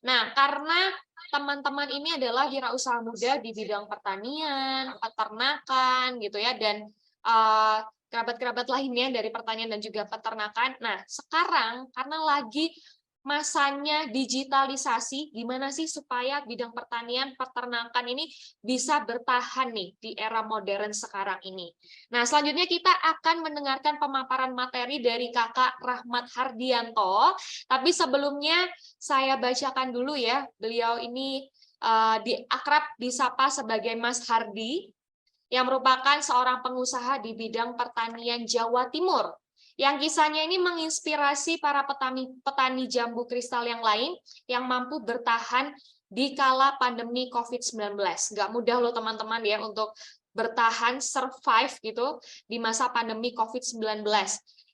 Nah, karena teman-teman ini adalah wirausaha muda di bidang pertanian, peternakan, gitu ya, dan kerabat-kerabat lainnya dari pertanian dan juga peternakan. Nah, sekarang karena lagi masanya digitalisasi, gimana sih supaya bidang pertanian, peternakan ini bisa bertahan nih di era modern sekarang ini. Nah, selanjutnya kita akan mendengarkan pemaparan materi dari Kakak Rahmat Hardianto. Tapi sebelumnya saya bacakan dulu ya. Beliau ini akrab disapa sebagai Mas Hardi, yang merupakan seorang pengusaha di bidang pertanian Jawa Timur. Yang kisahnya ini menginspirasi para petani jambu kristal yang lain yang mampu bertahan di kala pandemi COVID-19. Nggak mudah loh teman-teman ya untuk bertahan, survive gitu di masa pandemi COVID-19.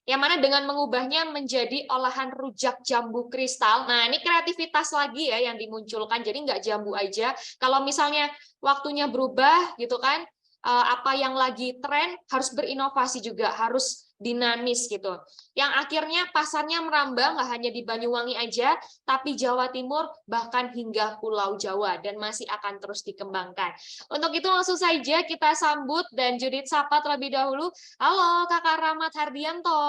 Yang mana dengan mengubahnya menjadi olahan rujak jambu kristal. Nah, ini kreativitas lagi ya yang dimunculkan. Jadi nggak jambu aja. Kalau misalnya waktunya berubah gitu kan, apa yang lagi tren harus berinovasi juga, harus dinamis gitu. Yang akhirnya pasarnya merambah nggak hanya di Banyuwangi aja, tapi Jawa Timur bahkan hingga Pulau Jawa dan masih akan terus dikembangkan. Untuk itu langsung saja kita sambut dan Judith sapa terlebih dahulu. Halo Kakak Rahmat Hardianto.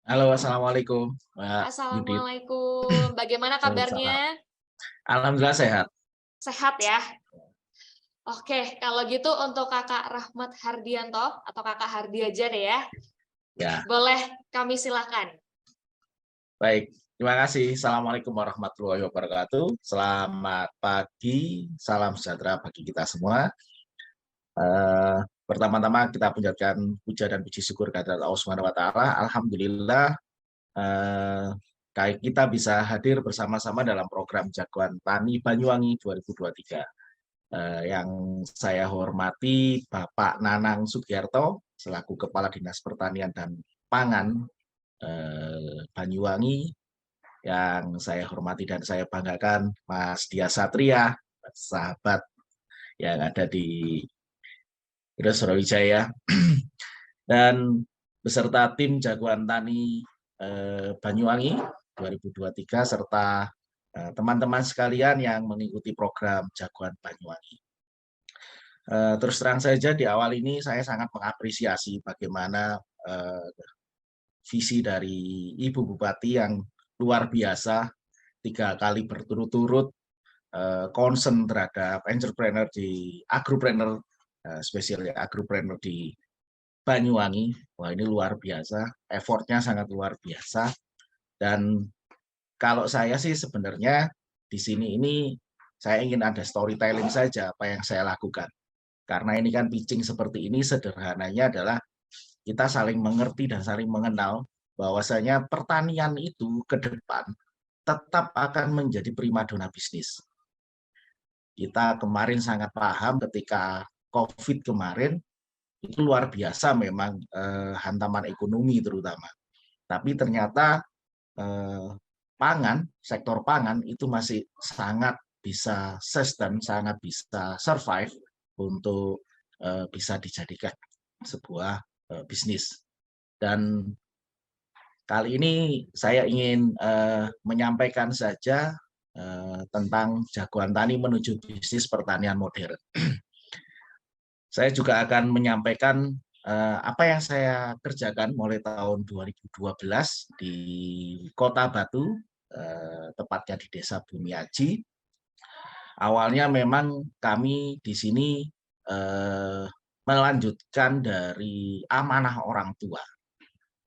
Halo, Assalamualaikum, Mbak Yudit. Assalamualaikum. Bagaimana kabarnya? Waalaikumsalam. Alhamdulillah sehat. Sehat ya? Oke, kalau gitu untuk Kakak Rahmat Hardianto atau Kakak Hardi aja deh ya. Ya, Boleh kami silakan. baik. Terima kasih. Assalamualaikum warahmatullahi wabarakatuh. Selamat pagi, salam sejahtera bagi kita semua. Pertama-tama kita panjatkan puja dan puji syukur kehadirat Allah Subhanahu wa taala. Alhamdulillah eh, kita bisa hadir bersama-sama dalam program Jagoan Tani Banyuwangi 2023. Yang saya hormati Bapak Nanang Sugiarto selaku Kepala Dinas Pertanian dan Pangan Banyuwangi, yang saya hormati dan saya banggakan Mas Dia Satria, sahabat yang ada di Surawijaya, dan beserta tim Jagoan Tani Banyuwangi 2023 serta teman-teman sekalian yang mengikuti program Jagoan Banyuwangi. Terus terang saja di awal ini saya sangat mengapresiasi bagaimana visi dari Ibu Bupati yang luar biasa, 3 kali berturut-turut concern terhadap entrepreneur di agropreneur, spesial agropreneur di Banyuwangi. Wah, ini luar biasa, effortnya sangat luar biasa. Dan kalau saya sih sebenarnya di sini ini saya ingin ada storytelling saja apa yang saya lakukan. Karena ini kan pitching seperti ini sederhananya adalah kita saling mengerti dan saling mengenal bahwasanya pertanian itu ke depan tetap akan menjadi primadona bisnis. Kita kemarin sangat paham ketika COVID kemarin, itu luar biasa memang hantaman ekonomi terutama. Tapi ternyata sektor pangan itu masih sangat bisa sustain, sangat bisa survive untuk bisa dijadikan sebuah bisnis. Dan kali ini saya ingin menyampaikan saja tentang Jagoan Tani menuju bisnis pertanian modern. Saya juga akan menyampaikan apa yang saya kerjakan mulai tahun 2012 di Kota Batu, tepatnya di Desa Bumiaji. Awalnya memang kami di sini melanjutkan dari amanah orang tua.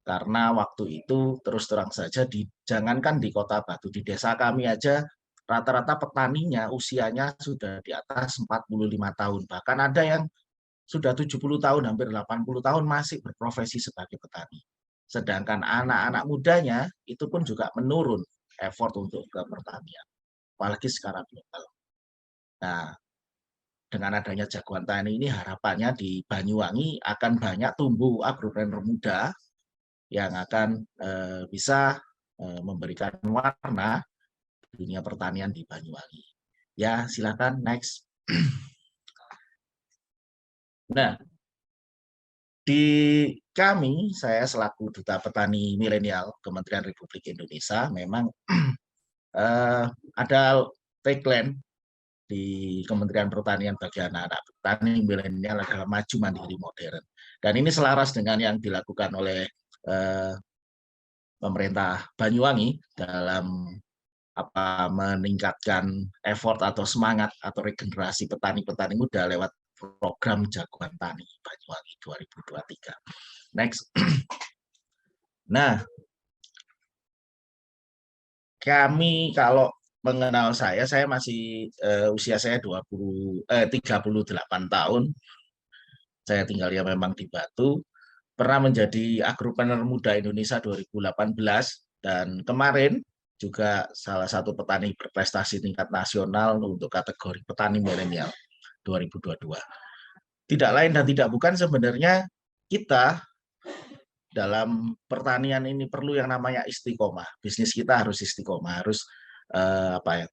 Karena waktu itu terus terang saja jangankan di Kota Batu, di desa kami aja rata-rata petaninya usianya sudah di atas 45 tahun. Bahkan ada yang sudah 70 tahun, hampir 80 tahun masih berprofesi sebagai petani. Sedangkan anak-anak mudanya itu pun juga menurun effort untuk ke pertanian, apalagi sekarang global. Nah, dengan adanya Jagoan Tani ini harapannya di Banyuwangi akan banyak tumbuh agropreneur muda yang akan bisa memberikan warna dunia pertanian di Banyuwangi. Ya, silakan next. Nah, di kami, saya selaku Duta Petani Milenial Kementerian Republik Indonesia, memang ada tagline di Kementerian Pertanian bagi anak-anak petani milenial adalah maju mandiri modern. Dan ini selaras dengan yang dilakukan oleh pemerintah Banyuwangi dalam meningkatkan effort atau semangat atau regenerasi petani-petani muda lewat program Jagoan Tani Banyuwangi 2023. Next. Nah, kami kalau mengenal saya masih usia saya 38 tahun. Saya tinggalnya memang di Batu. Pernah menjadi Agropreneur Muda Indonesia 2018 dan kemarin juga salah satu petani berprestasi tingkat nasional untuk kategori petani milenial 2022. Tidak lain dan tidak bukan sebenarnya kita dalam pertanian ini perlu yang namanya istiqomah. Bisnis kita harus istiqomah, harus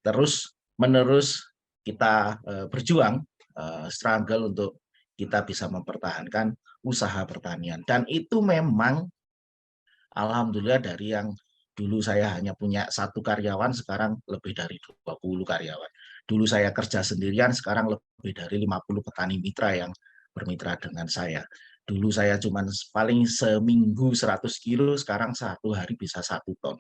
terus menerus kita berjuang, struggle untuk kita bisa mempertahankan usaha pertanian. Dan itu memang alhamdulillah dari yang dulu saya hanya punya 1 karyawan, sekarang lebih dari 20 karyawan. Dulu saya kerja sendirian, sekarang lebih dari 50 petani mitra yang bermitra dengan saya. Dulu saya cuma paling seminggu 100 kilo, sekarang 1 hari bisa 1 ton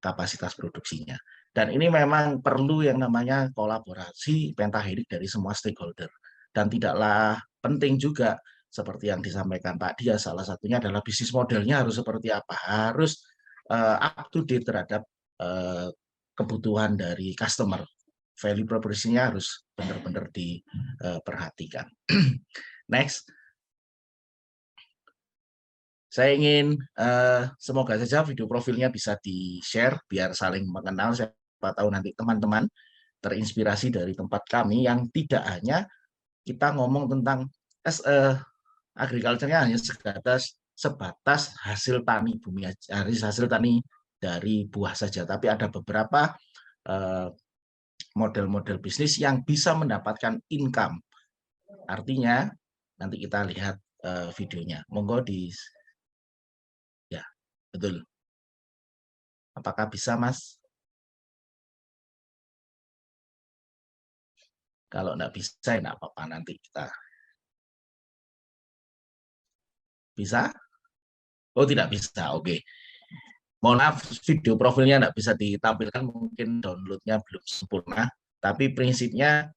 kapasitas produksinya. Dan ini memang perlu yang namanya kolaborasi pentahelik dari semua stakeholder. Dan tidaklah penting juga seperti yang disampaikan Pak Dia, salah satunya adalah bisnis modelnya harus seperti apa, harus up to date terhadap kebutuhan dari customer. Value proposition-nya harus benar-benar diperhatikan. Next. Saya ingin semoga saja video profilnya bisa di-share biar saling mengenal. Siapa tahu nanti teman-teman terinspirasi dari tempat kami yang tidak hanya kita ngomong tentang agriculture-nya hanya sebatas hasil tani bumi, hasil tani dari buah saja, tapi ada beberapa model-model bisnis yang bisa mendapatkan income. Artinya nanti kita lihat videonya. Monggo di ya, betul. Apakah bisa, Mas? Kalau enggak bisa, ya enggak apa-apa, nanti kita. Bisa? Oh, tidak bisa. Oke. Mohon maaf, video profilnya enggak bisa ditampilkan, mungkin downloadnya belum sempurna. Tapi prinsipnya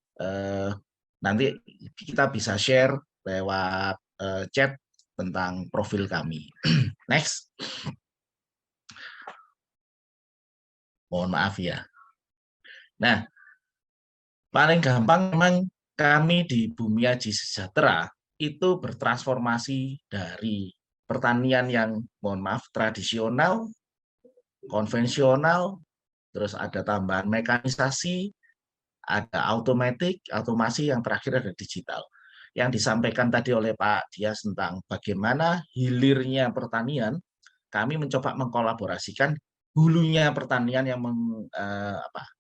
nanti kita bisa share lewat chat tentang profil kami. Next. Mohon maaf ya. Nah, paling gampang memang kami di Bumi Aji Sejahtera itu bertransformasi dari pertanian yang mohon maaf tradisional, konvensional, terus ada tambahan mekanisasi, ada automasi, yang terakhir ada digital. Yang disampaikan tadi oleh Pak Dias tentang bagaimana hilirnya pertanian, kami mencoba mengkolaborasikan hulunya pertanian yang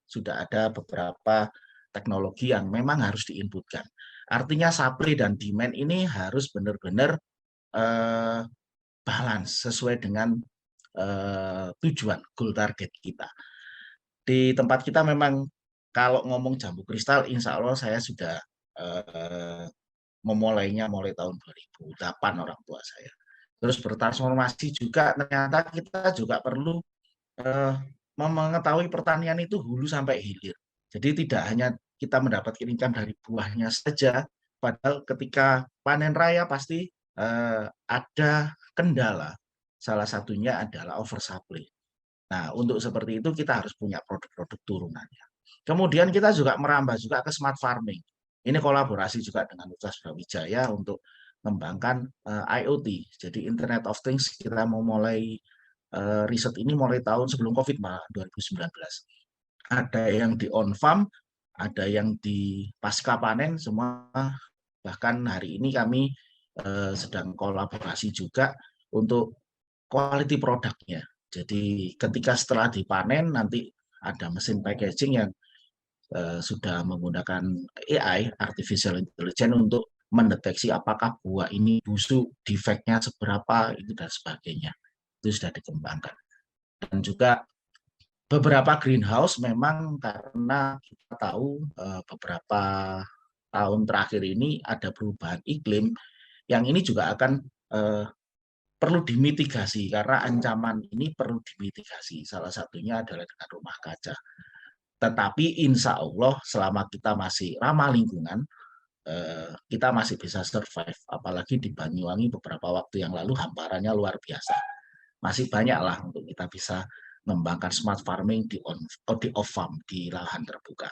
sudah ada beberapa teknologi yang memang harus diinputkan. Artinya supply dan demand ini harus benar-benar balance sesuai dengan tujuan goal target kita. Di tempat kita memang kalau ngomong jambu kristal, insya Allah saya sudah memulainya mulai tahun 2008 orang tua saya. Terus bertransformasi juga ternyata kita juga perlu mengetahui pertanian itu hulu sampai hilir. Jadi tidak hanya kita mendapatkan income dari buahnya saja, padahal ketika panen raya pasti ada kendala. Salah satunya adalah oversupply. Nah, untuk seperti itu kita harus punya produk-produk turunannya. Kemudian kita juga merambah juga ke smart farming. Ini kolaborasi juga dengan Universitas Brawijaya untuk mengembangkan IoT. Jadi Internet of Things kita mau mulai riset ini mulai tahun sebelum COVID, 2019. Ada yang di on farm, ada yang di pasca panen, semua. Bahkan hari ini kami sedang kolaborasi juga untuk quality produknya. Jadi ketika setelah dipanen nanti ada mesin packaging yang sudah menggunakan AI, artificial intelligence, untuk mendeteksi apakah buah ini busuk, defeknya seberapa, itu dan sebagainya. Itu sudah dikembangkan. Dan juga beberapa greenhouse memang karena kita tahu beberapa tahun terakhir ini ada perubahan iklim yang ini juga akan perlu dimitigasi karena ancaman ini perlu dimitigasi. Salah satunya adalah dengan rumah kaca. Tetapi insya Allah selama kita masih ramah lingkungan, kita masih bisa survive. Apalagi di Banyuwangi beberapa waktu yang lalu hamparannya luar biasa. Masih banyak lah untuk kita bisa mengembangkan smart farming di off farm, di lahan terbuka.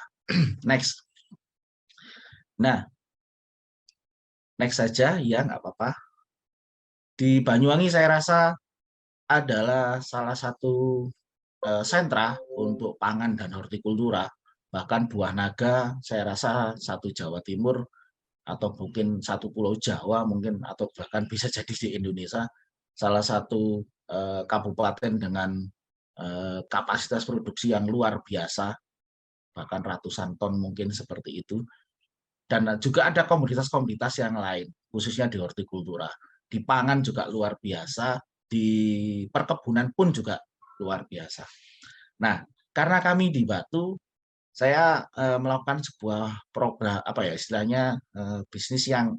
Next. Nah, next saja ya nggak apa-apa. Di Banyuwangi saya rasa adalah salah satu sentra untuk pangan dan hortikultura. Bahkan buah naga saya rasa satu Jawa Timur atau mungkin satu pulau Jawa mungkin atau bahkan bisa jadi di Indonesia salah satu kabupaten dengan kapasitas produksi yang luar biasa, bahkan ratusan ton mungkin seperti itu. Dan juga ada komoditas-komoditas yang lain, khususnya di hortikultura. Di pangan juga luar biasa, di perkebunan pun juga luar biasa. Nah, karena kami di Batu, saya melakukan sebuah program apa ya istilahnya bisnis yang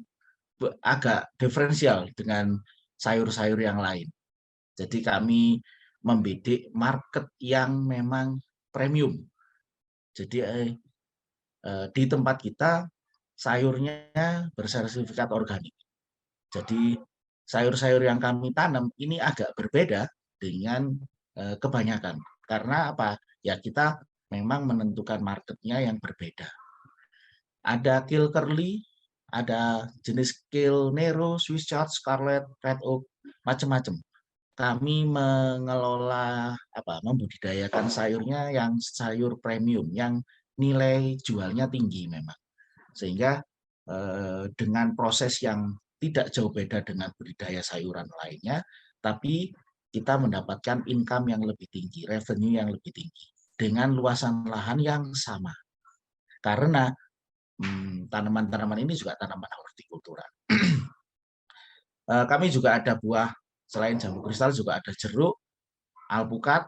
agak diferensial dengan sayur-sayur yang lain. Jadi kami membidik market yang memang premium. Jadi di tempat kita sayurnya bersertifikat organik. Jadi sayur-sayur yang kami tanam ini agak berbeda dengan kebanyakan. Karena apa? Ya kita memang menentukan marketnya yang berbeda. Ada Kill Curly, ada jenis Kill Nero, Swiss Chard, Scarlet, Red Oak, macam-macam. Kami mengelola membudidayakan sayurnya yang sayur premium yang nilai jualnya tinggi memang. Sehingga dengan proses yang tidak jauh beda dengan budidaya sayuran lainnya, tapi kita mendapatkan income yang lebih tinggi, revenue yang lebih tinggi dengan luasan lahan yang sama. Karena tanaman-tanaman ini juga tanaman hortikultura. Kami juga ada buah, selain jambu kristal juga ada jeruk, alpukat,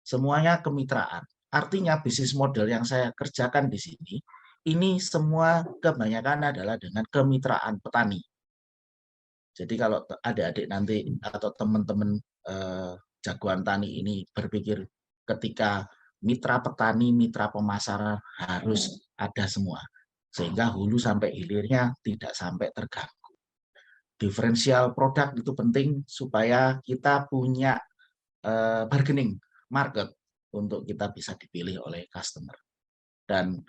semuanya kemitraan. Artinya bisnis model yang saya kerjakan di sini, ini semua kebanyakan adalah dengan kemitraan petani. Jadi kalau adik-adik nanti atau teman-teman jagoan tani ini berpikir ketika mitra petani, mitra pemasaran harus ada semua. Sehingga hulu sampai hilirnya tidak sampai terganggu. Diferensial produk itu penting supaya kita punya bargaining market untuk kita bisa dipilih oleh customer. Dan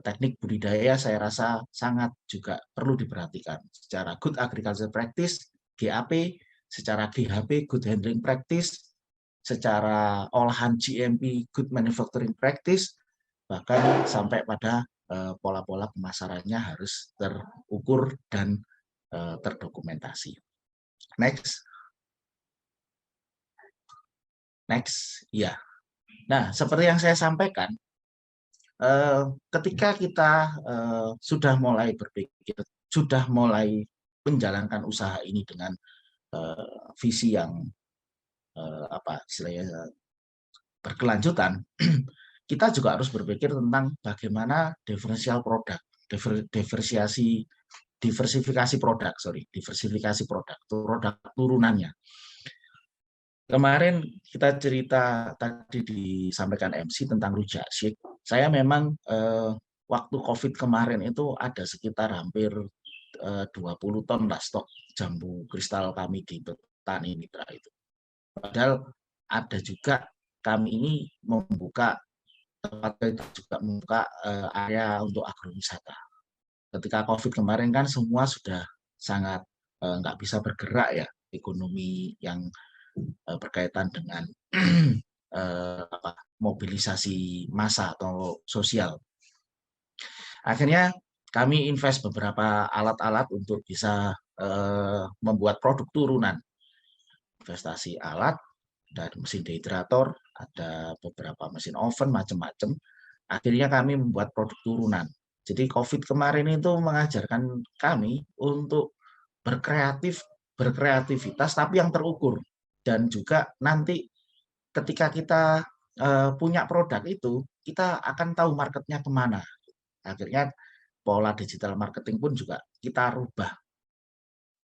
teknik budidaya saya rasa sangat juga perlu diperhatikan secara good agriculture practice, GAP, secara GHP, good handling practice, secara olahan GMP, good manufacturing practice, bahkan sampai pada pola-pola pemasarannya harus terukur dan terdokumentasi. Next. Next, ya. Nah, seperti yang saya sampaikan, ketika kita sudah mulai berpikir, sudah mulai menjalankan usaha ini dengan visi yang istilahnya berkelanjutan, kita juga harus berpikir tentang bagaimana diversifikasi produk turunannya. Kemarin kita cerita tadi disampaikan MC tentang rujak shake. Saya memang waktu COVID kemarin itu ada sekitar hampir 20 ton lah stok jambu kristal kami di petani mitra itu. Padahal ada juga kami ini membuka tempat itu juga membuka area untuk agrowisata. Ketika COVID kemarin kan semua sudah sangat nggak bisa bergerak ya, ekonomi yang berkaitan dengan mobilisasi massa atau sosial. Akhirnya kami invest beberapa alat-alat untuk bisa membuat produk turunan. Investasi alat, dan mesin dehydrator, ada beberapa mesin oven, macam-macam. Akhirnya kami membuat produk turunan. Jadi COVID kemarin itu mengajarkan kami untuk berkreativitas tapi yang terukur. Dan juga nanti ketika kita punya produk itu, kita akan tahu marketnya kemana. Akhirnya pola digital marketing pun juga kita rubah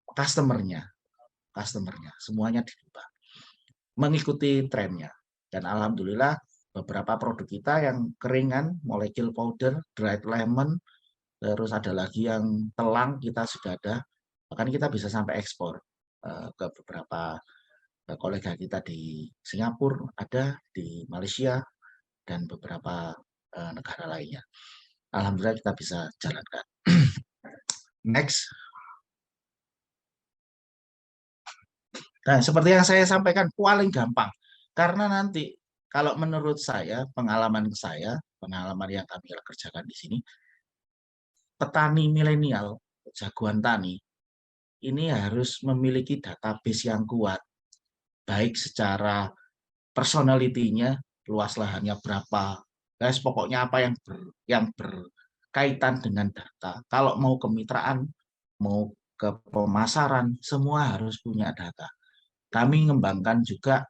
customer-nya, semuanya dirubah mengikuti trennya. Dan alhamdulillah beberapa produk kita yang keringan, molecule powder, dried lemon, terus ada lagi yang telang kita sudah ada, bahkan kita bisa sampai ekspor ke beberapa kolega kita di Singapura, ada di Malaysia, dan beberapa negara lainnya. Alhamdulillah kita bisa jalankan. Next. Nah, seperti yang saya sampaikan, paling gampang. Karena nanti, kalau menurut saya, pengalaman yang kami kerjakan di sini, petani milenial, jagoan tani, ini harus memiliki database yang kuat, baik secara personality-nya, luas lahannya berapa, guys, pokoknya apa yang berkaitan dengan data. Kalau mau kemitraan, mau ke pemasaran, semua harus punya data. Kami mengembangkan juga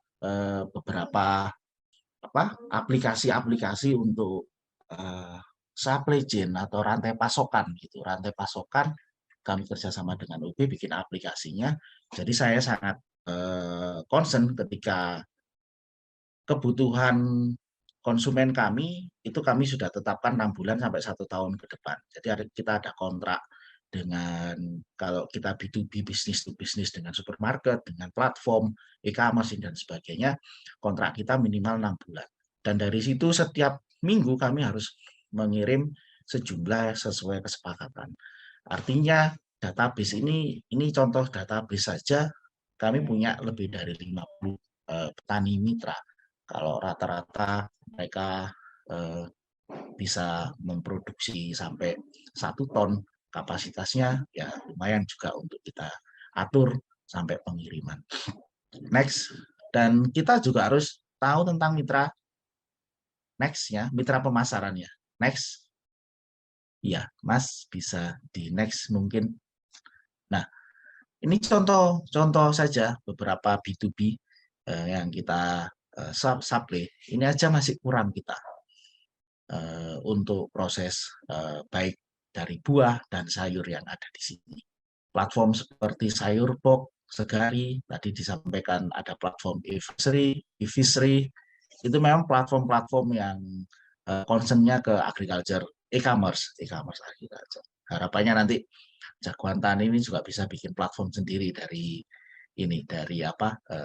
beberapa aplikasi-aplikasi untuk supply chain atau rantai pasokan gitu. Rantai pasokan kami kerjasama dengan UB bikin aplikasinya. Jadi saya sangat concern ketika kebutuhan konsumen kami itu kami sudah tetapkan 6 bulan sampai 1 tahun ke depan. Jadi kita ada kontrak dengan, kalau kita B2B, bisnis to bisnis, dengan supermarket, dengan platform, e-commerce dan sebagainya, kontrak kita minimal 6 bulan. Dan dari situ setiap minggu kami harus mengirim sejumlah sesuai kesepakatan. Artinya database ini contoh database saja kami punya lebih dari 50 petani mitra. Kalau rata-rata mereka bisa memproduksi sampai 1 ton, kapasitasnya ya lumayan juga untuk kita atur sampai pengiriman. Next. Dan kita juga harus tahu tentang mitra. Next ya, mitra pemasarannya. Next. Ya, Mas bisa di next mungkin. Nah, ini contoh saja beberapa B2B yang kita supply. Ini aja masih kurang kita untuk proses baik dari buah dan sayur yang ada di sini. Platform seperti Sayur Box, Segari, tadi disampaikan ada platform e-fishery, itu memang platform-platform yang concern-nya ke agriculture, e-commerce agriculture. Harapannya nanti Jagoan Tani ini juga bisa bikin platform sendiri dari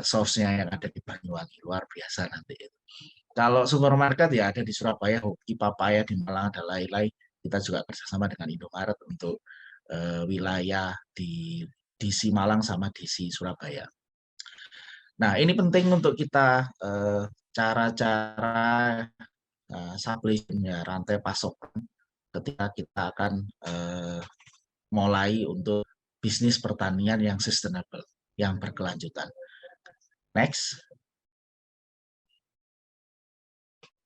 source-nya yang ada di Banyuwangi, luar biasa nanti itu. Kalau supermarket ya ada di Surabaya, Hoki, Papaya, di Malang ada Lai-Lai. Kita juga kerjasama dengan Indomaret untuk wilayah di DC Malang sama DC Surabaya. Nah, ini penting untuk kita cara-cara supply chain, rantai pasokan ketika kita akan mulai untuk bisnis pertanian yang sustainable, yang berkelanjutan. Next.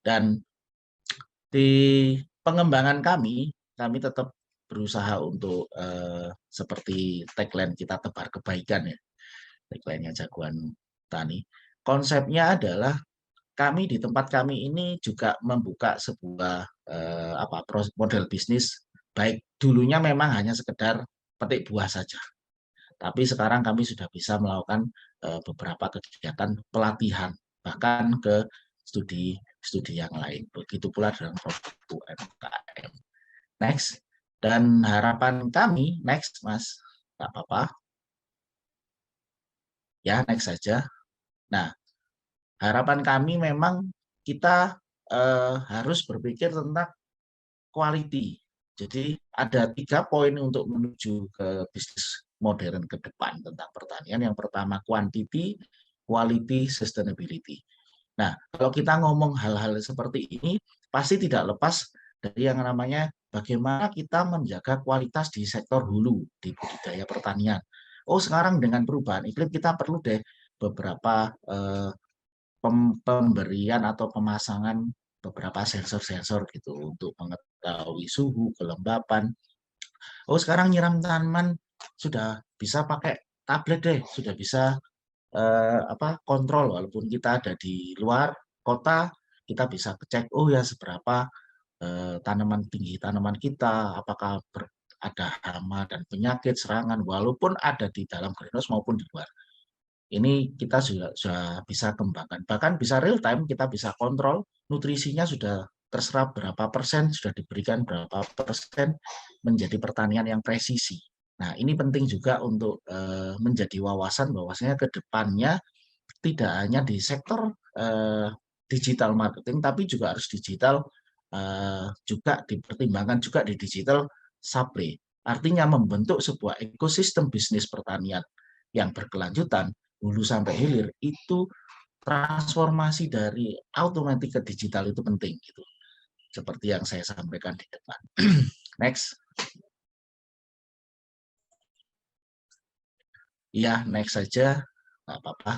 Dan di pengembangan kami tetap berusaha untuk seperti tagline kita, tebar kebaikan ya, tagline-nya Jagoan Tani. Konsepnya adalah kami di tempat kami ini juga membuka sebuah model bisnis, baik dulunya memang hanya sekedar petik buah saja, tapi sekarang kami sudah bisa melakukan beberapa kegiatan pelatihan, bahkan ke studi yang lain. Begitu pula dengan produk UMKM. Next. Dan harapan kami, next Mas, nggak apa-apa. Ya, next saja. Nah, harapan kami memang kita harus berpikir tentang quality. Jadi ada 3 poin untuk menuju ke bisnis modern ke depan tentang pertanian. Yang pertama quantity, quality, sustainability. Nah, kalau kita ngomong hal-hal seperti ini, pasti tidak lepas dari yang namanya bagaimana kita menjaga kualitas di sektor hulu, di budidaya pertanian. Oh, sekarang dengan perubahan iklim kita perlu deh beberapa pemberian atau pemasangan beberapa sensor-sensor gitu untuk mengetahui suhu, kelembapan. Oh, sekarang nyiram tanaman sudah bisa pakai tablet deh, sudah bisa kontrol walaupun kita ada di luar kota, kita bisa cek, oh ya seberapa tanaman tinggi tanaman kita, apakah ada hama dan penyakit serangan, walaupun ada di dalam greenhouse maupun di luar. Ini kita sudah bisa kembangkan, bahkan bisa real time, kita bisa kontrol nutrisinya, sudah terserap berapa persen, sudah diberikan berapa persen, menjadi pertanian yang presisi. Nah, ini penting juga untuk menjadi wawasan bahwasanya ke depannya tidak hanya di sektor digital marketing, tapi juga harus digital juga dipertimbangkan juga di digital supply. Artinya membentuk sebuah ekosistem bisnis pertanian yang berkelanjutan, hulu sampai hilir, itu transformasi dari automatik ke digital itu penting gitu. Seperti yang saya sampaikan di depan. Next. Ya, next saja, nggak apa-apa.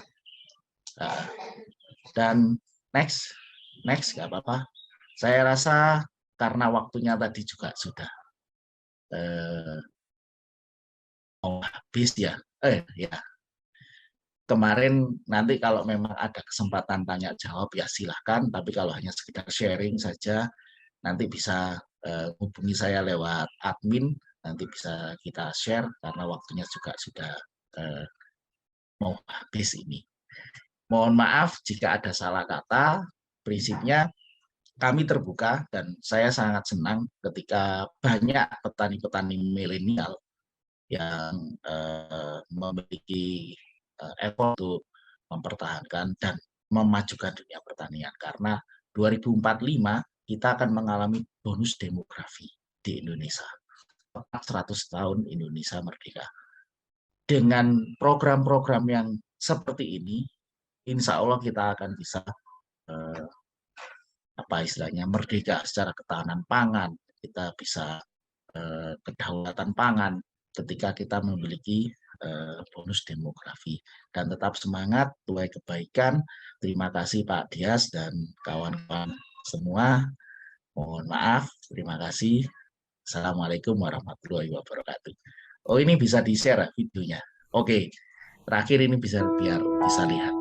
Dan next nggak apa-apa. Saya rasa karena waktunya tadi juga sudah mau habis ya. Ya. Kemarin nanti kalau memang ada kesempatan tanya jawab ya silahkan, tapi kalau hanya sekedar sharing saja nanti bisa hubungi saya lewat admin, nanti bisa kita share karena waktunya juga sudah mau habis ini. Mohon maaf jika ada salah kata, prinsipnya kami terbuka dan saya sangat senang ketika banyak petani-petani milenial yang memiliki effort untuk mempertahankan dan memajukan dunia pertanian, karena 2045 kita akan mengalami bonus demografi di Indonesia. 100 tahun Indonesia merdeka. Dengan program-program yang seperti ini, insya Allah kita akan bisa merdeka secara ketahanan pangan, kita bisa kedaulatan pangan ketika kita memiliki bonus demografi. Dan tetap semangat, tuai kebaikan. Terima kasih Pak Dias dan kawan-kawan semua. Mohon maaf, terima kasih. Assalamualaikum warahmatullahi wabarakatuh. Oh, ini bisa di-share videonya. Oke, terakhir ini biar bisa lihat.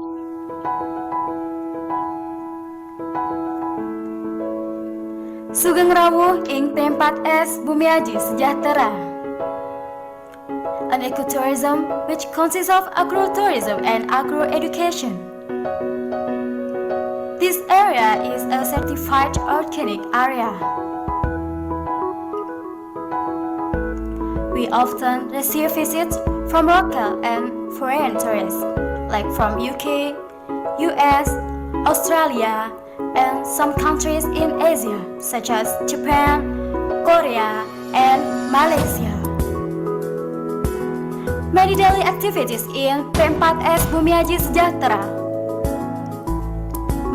Sugeng rawuh ing tempat es Bumiaji Sejahtera. An ecotourism which consists of agrotourism and agroeducation. This area is a certified organic area. We often receive visits from local and foreign tourists, like from UK, US, Australia, and some countries in Asia, such as Japan, Korea, and Malaysia. Many daily activities in P4S Bumiaji Sejahtera.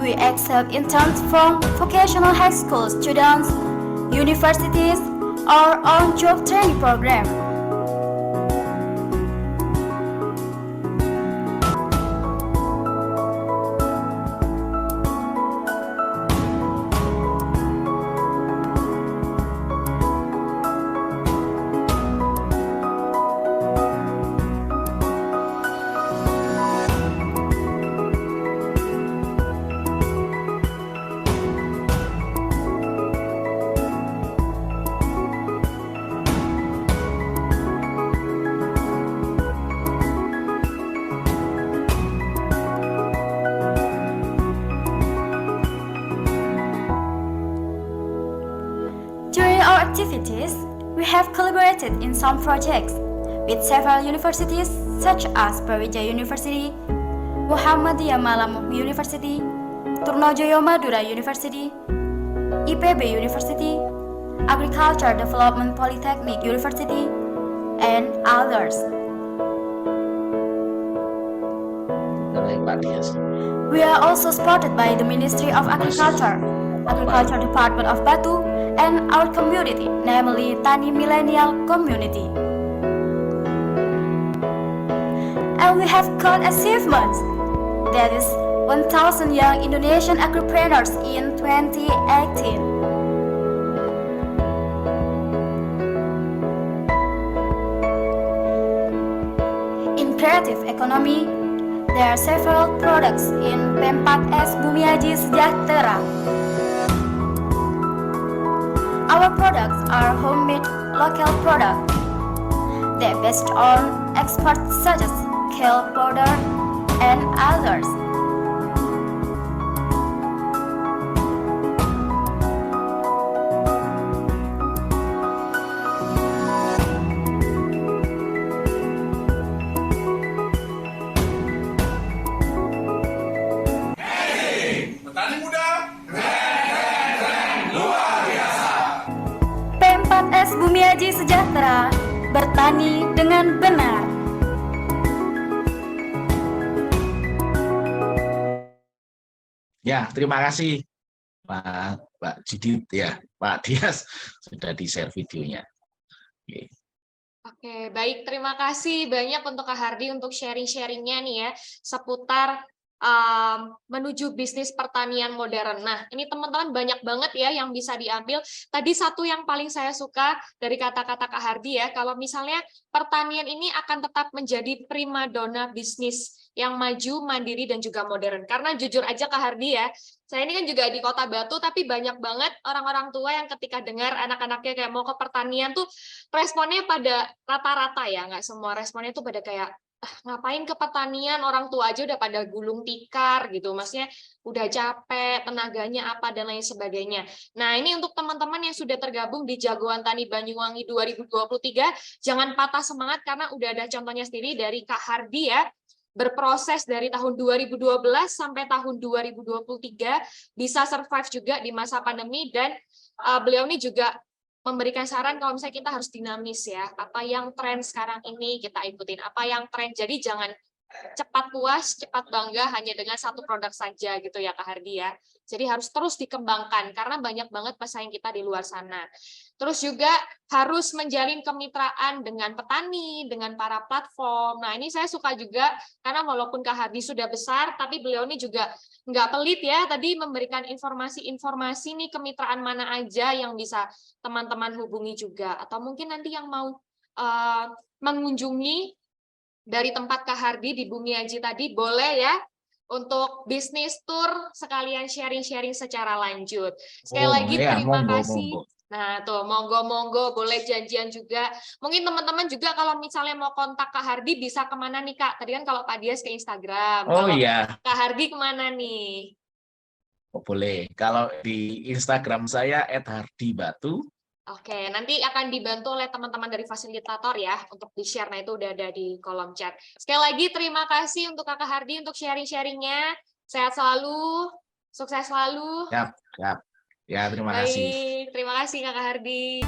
We accept interns from vocational high school students, universities, or on-job training program. Activities, we have collaborated in some projects with several universities such as Brawijaya University, Muhammadiyah Malam University, Trunojoyo Madura University, IPB University, Agriculture Development Polytechnic University, and others. We are also supported by the Ministry of Agriculture, Agriculture Department of Batu, and our community, namely Tani Millennial Community. And we have got achievements, that is 1,000 young Indonesian agripreneurs in 2018. In creative economy, There are several products in P4S Bumiaji Sejahtera. Our products are homemade local products. They're based on experts such as kale powder and others. Petani muda, P4S Bumiaji Sejahtera, bertani dengan benar. Ya, terima kasih Pak Judit ya, Pak Dias sudah di-share videonya. Oke. Oke, baik. Terima kasih banyak untuk Kak Hardi untuk sharing-sharingnya nih ya, seputar menuju bisnis pertanian modern. Nah, ini teman-teman banyak banget ya yang bisa diambil. Tadi satu yang paling saya suka dari kata-kata Kak Hardi ya, kalau misalnya pertanian ini akan tetap menjadi primadona bisnis yang maju, mandiri, dan juga modern. Karena jujur aja Kak Hardi ya, saya ini kan juga di Kota Batu, tapi banyak banget orang-orang tua yang ketika dengar anak-anaknya kayak mau ke pertanian tuh responnya pada rata-rata ya, nggak semua responnya tuh pada kayak, ngapain ke pertanian, orang tua aja udah pada gulung tikar gitu, maksudnya udah capek, tenaganya apa, dan lain sebagainya. Nah, ini untuk teman-teman yang sudah tergabung di Jagoan Tani Banyuwangi 2023, jangan patah semangat karena udah ada contohnya sendiri dari Kak Hardi ya, berproses dari tahun 2012 sampai tahun 2023, bisa survive juga di masa pandemi, dan beliau ini juga memberikan saran kalau misalnya kita harus dinamis ya, apa yang tren sekarang ini kita ikutin, apa yang tren, jadi jangan cepat puas, cepat bangga hanya dengan satu produk saja gitu ya Kak Hardi ya. Jadi harus terus dikembangkan karena banyak banget pesaing kita di luar sana. Terus juga harus menjalin kemitraan dengan petani, dengan para platform. Nah, ini saya suka juga karena walaupun Kak Hardi sudah besar, tapi beliau ini juga nggak pelit ya, tadi memberikan informasi-informasi nih kemitraan mana aja yang bisa teman-teman hubungi juga. Atau mungkin nanti yang mau mengunjungi dari tempat Kak Hardi di Bumiaji tadi, boleh ya untuk bisnis tour sekalian sharing-sharing secara lanjut. Sekali lagi ya, terima monggo, kasih. monggo. Nah, tuh monggo-monggo boleh janjian juga. Mungkin teman-teman juga kalau misalnya mau kontak Kak Hardi bisa kemana nih Kak? Tadi kan kalau Pak Dias ke Instagram. Oh Kalau iya, Kak Hardi kemana nih? boleh. Kalau di Instagram saya @hardibatu. Oke, nanti akan dibantu oleh teman-teman dari fasilitator ya untuk di-share. Nah, itu udah ada di kolom chat. Sekali lagi terima kasih untuk Kakak Hardi untuk sharing-sharingnya. Sehat selalu, sukses selalu. Siap, siap. Ya, terima kasih. Baik, terima kasih Kakak Hardi.